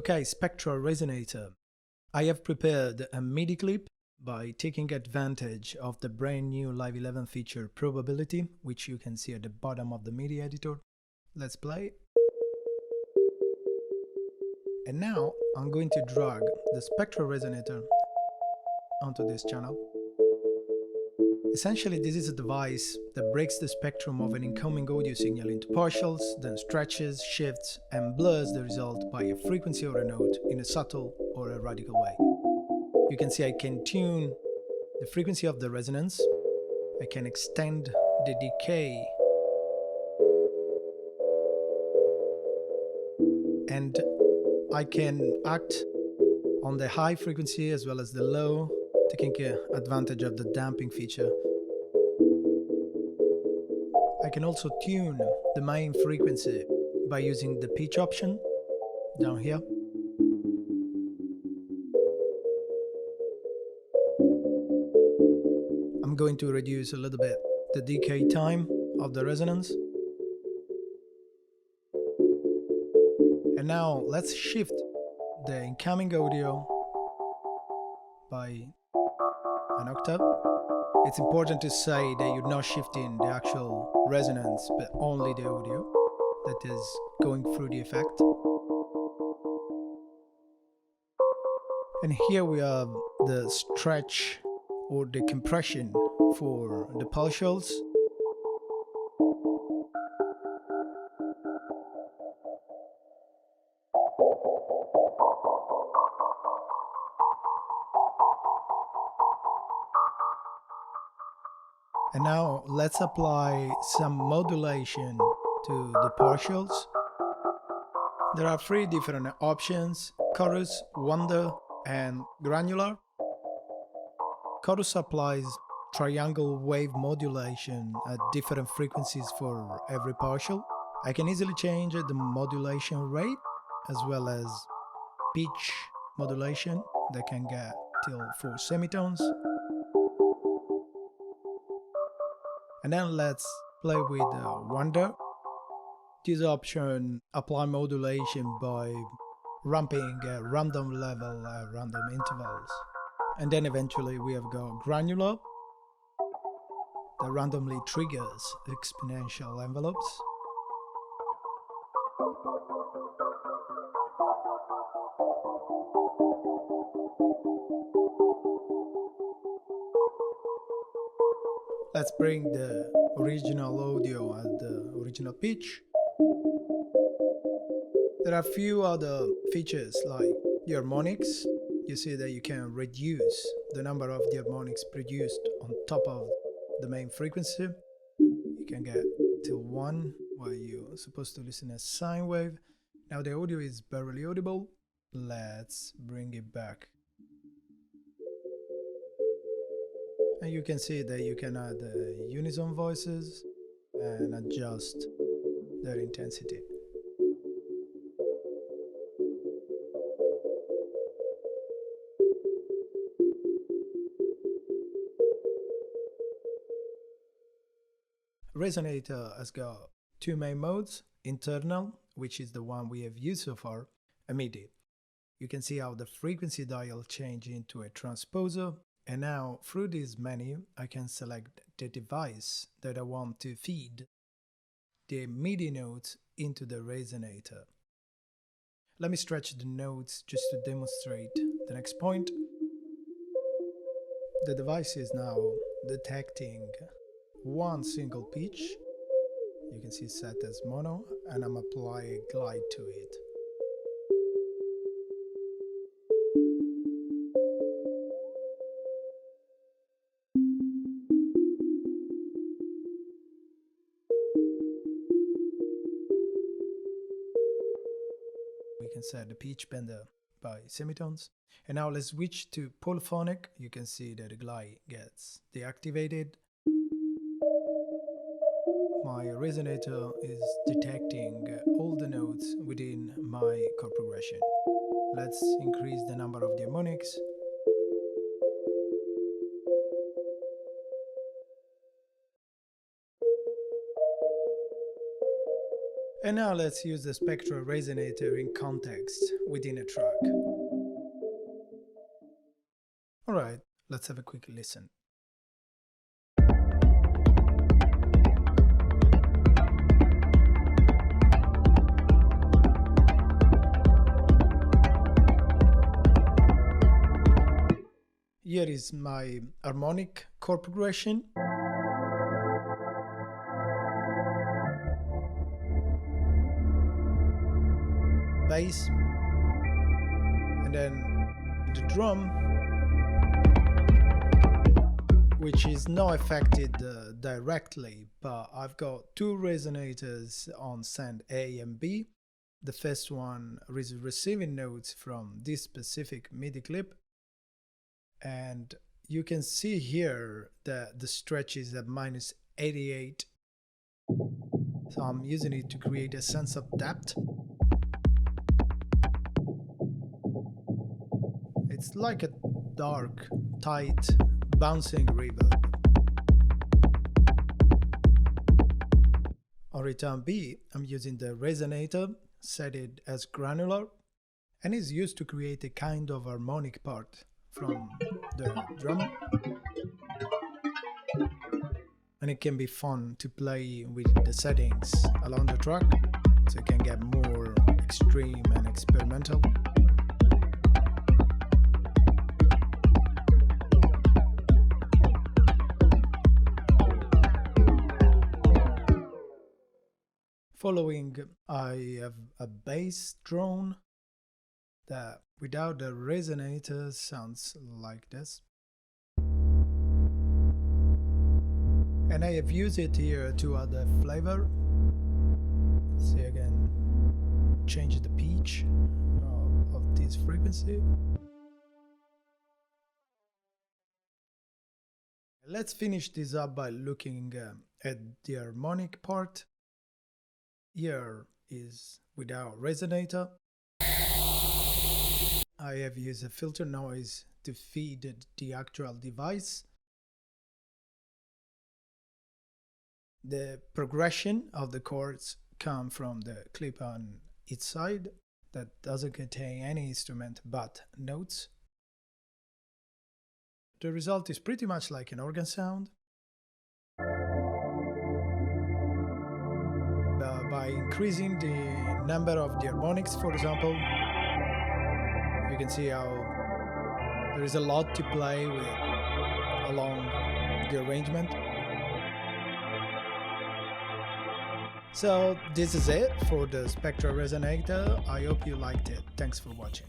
Okay, Spectral Resonator. I have prepared a MIDI clip by taking advantage of the brand new Live 11 feature Probability, which you can see at the bottom of the MIDI editor. Let's play. And now I'm going to drag the Spectral Resonator onto this channel. Essentially, this is a device that breaks the spectrum of an incoming audio signal into partials, then stretches, shifts, and blurs the result by a frequency or a note in a subtle or a radical way. You can see I can tune the frequency of the resonance, I can extend the decay, and I can act on the high frequency as well as the low, taking advantage of the damping feature. I can also tune the main frequency by using the pitch option down here. I'm going to reduce a little bit the decay time of the resonance. And now let's shift the incoming audio by an octave. It's important to say that you're not shifting the actual resonance, but only the audio that is going through the effect. And here we have the stretch or the compression for the partials. And now let's apply some modulation to the partials. There are three different options: chorus, wonder, and granular. Chorus applies triangle wave modulation at different frequencies for every partial. I can easily change the modulation rate as well as pitch modulation that can get till 4 semitones. And then let's play with wonder. This option apply modulation by ramping a random level, random intervals. And then eventually we have got granular that randomly triggers exponential envelopes. Let's bring the original audio at the original pitch. There are a few other features like the harmonics. You see that you can reduce the number of the harmonics produced on top of the main frequency. You can get till 1 while you're supposed to listen as sine wave. Now the audio is barely audible. Let's bring it back. And you can see that you can add unison voices and adjust their intensity. Resonator has got two main modes: internal, which is the one we have used so far, and MIDI. You can see how the frequency dial changes into a transposer. And now, through this menu, I can select the device that I want to feed the MIDI notes into the resonator. Let me stretch the notes just to demonstrate the next point. The device is now detecting one single pitch. You can see set as mono, and I'm applying a glide to it. We can set the pitch bender by semitones. And now let's switch to polyphonic. You can see that the glide gets deactivated. My resonator is detecting all the notes within my chord progression. Let's increase the number of the harmonics. And now let's use the Spectral Resonator in context within a track. Alright, let's have a quick listen. Here is my harmonic chord progression. Bass. And then the drum, which is not affected directly, but I've got two resonators on send A and B. The first one is receiving notes from this specific MIDI clip. And you can see here that the stretch is at -88. So I'm using it to create a sense of depth. It's like a dark, tight, bouncing reverb. On return B, I'm using the resonator, set it as granular, and is used to create a kind of harmonic part from the drum, and it can be fun to play with the settings along the track, so it can get more extreme and experimental. Following, I have a bass drone that without the resonator sounds like this. And I have used it here to add a flavor. See, I can change the pitch of this frequency. Let's finish this up by looking at the harmonic part. Here is without resonator. I have used a filter noise to feed the actual device. The progression of the chords come from the clip on each side that doesn't contain any instrument but notes. The result is pretty much like an organ sound. By increasing the number of the harmonics, for example, you can see how there is a lot to play with along the arrangement. So this is it for the Spectral Resonator. I hope you liked it. Thanks for watching.